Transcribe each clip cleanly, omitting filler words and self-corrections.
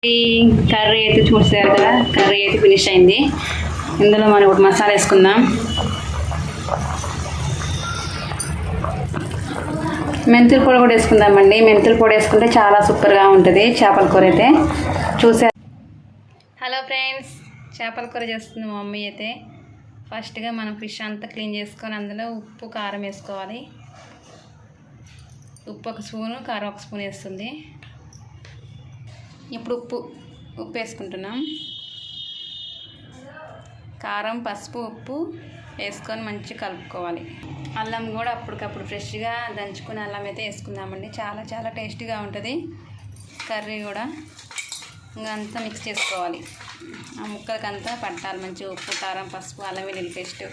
ఈ కర్రీ అయితే చూసారు కదా, కర్రీ అయితే ఫినిష్ అయింది. ఇందులో మనం ఒకటి మసాలా వేసుకుందాం. మెంతుల పొడి కూడా వేసుకుందామండి. మెంతుల పొడి వేసుకుంటే చాలా సూపర్గా ఉంటుంది చేపల కూర అయితే. చూసారు. హలో ఫ్రెండ్స్, చేపల కూర చేస్తుంది మా మమ్మీ అయితే. ఫస్ట్గా మనం ఫిష్ అంతా క్లీన్ చేసుకొని అందులో ఉప్పు కారం వేసుకోవాలి. ఉప్పు ఒక స్పూను, కారం ఒక స్పూన్ వేస్తుంది. ఇప్పుడు ఉప్పు వేసుకుంటున్నాం. కారం, పసుపు, ఉప్పు వేసుకొని మంచిగా కలుపుకోవాలి. అల్లం కూడా అప్పటికప్పుడు ఫ్రెష్గా దంచుకుని అల్లం అయితే వేసుకుందామండి. చాలా చాలా టేస్టీగా ఉంటుంది కర్రీ కూడా. ఇంకా అంతా మిక్స్ చేసుకోవాలి. ఆ ముక్కలకంతా పట్టాలి మంచిగా ఉప్పు, కారం, పసుపు, అల్లం వెల్లుల్లి పేస్ట్.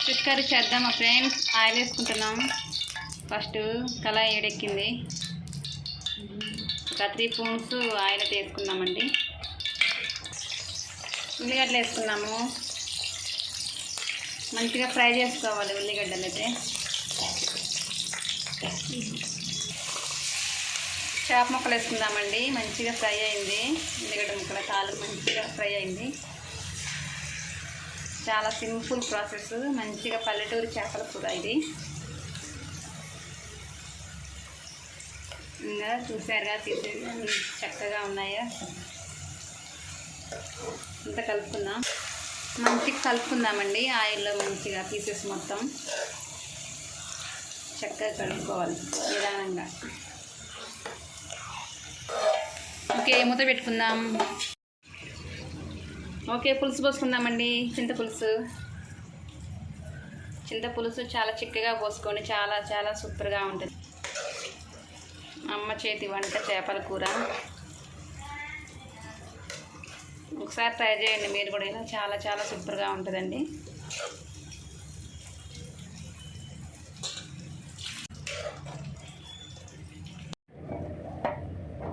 ఫిష్ కర్రీ చేద్దామా ఫ్రెండ్స్? ఆయిల్ వేసుకుంటున్నాం. ఫస్ట్ కళాయి ఏడెక్కింది. ఒక 3 స్పూన్స్ ఆయిల్ అయితే వేసుకున్నామండి. ఉల్లిగడ్డలు వేసుకున్నాము. మంచిగా ఫ్రై చేసుకోవాలి ఉల్లిగడ్డలు అయితే. చేప ముక్కలు వేసుకుందామండి. మంచిగా ఫ్రై అయింది. ఉల్లిగడ్డ ముక్కల కాలు మంచిగా ఫ్రై అయింది. చాలా సింపుల్ ప్రాసెస్. మంచిగా పల్లెటూరు చేపల కూర ఇది. ఇంకా చూసారుగా, చక్కగా ఉన్నాయా. అంతా కలుపుకుందాం. మంచిగా కలుపుకుందామండి ఆయిల్లో. మంచిగా పీసెస్ మొత్తం చక్కగా కలుపుకోవాలి నిదానంగా. ఓకే, మూత పెట్టుకుందాం. ఓకే, పులుసు పోసుకుందామండి. చింతపులుసు చాలా చిక్కగా పోసుకోండి. చాలా చాలా సూపర్గా ఉంటుంది. అమ్మ చేతి వంట చేపల కూర. ఒకసారి ట్రై చేయండి మీరు కూడా. ఇలా చాలా చాలా సూపర్గా ఉంటుందండి.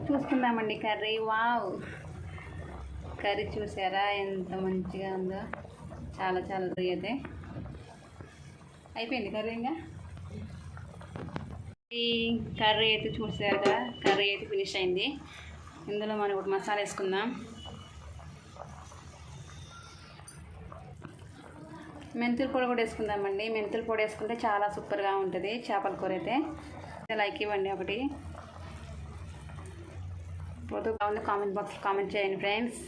చూసుకుందామండి కర్రీ. వావ్, కర్రీ చూసారా ఎంత మంచిగా ఉందో. చాలా చాలా అయితే అయిపోయింది కర్రీ. ఇంకా ఈ కర్రీ అయితే చూసారు కదా, కర్రీ అయితే ఫినిష్ అయింది. ఇందులో మనం ఒకటి మసాలా వేసుకుందాం. మెంతుల పొడి కూడా వేసుకుందామండి. మెంతుల పొడి వేసుకుంటే చాలా సూపర్గా ఉంటుంది చేపల కూర అయితే. లైక్ ఇవ్వండి ఒకటి. పోతూ బాగుంది కామెంట్ బాక్స్లో కామెంట్ చేయండి ఫ్రెండ్స్.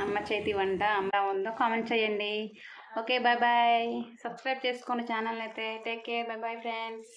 అమ్మ చేతి వంట అమ్మ ఉందో కామెంట్ చేయండి. Okay, bye bye. సబ్స్క్రైబ్ చేసుకోండి ఛానల్ అయితే. Take care, bye bye friends.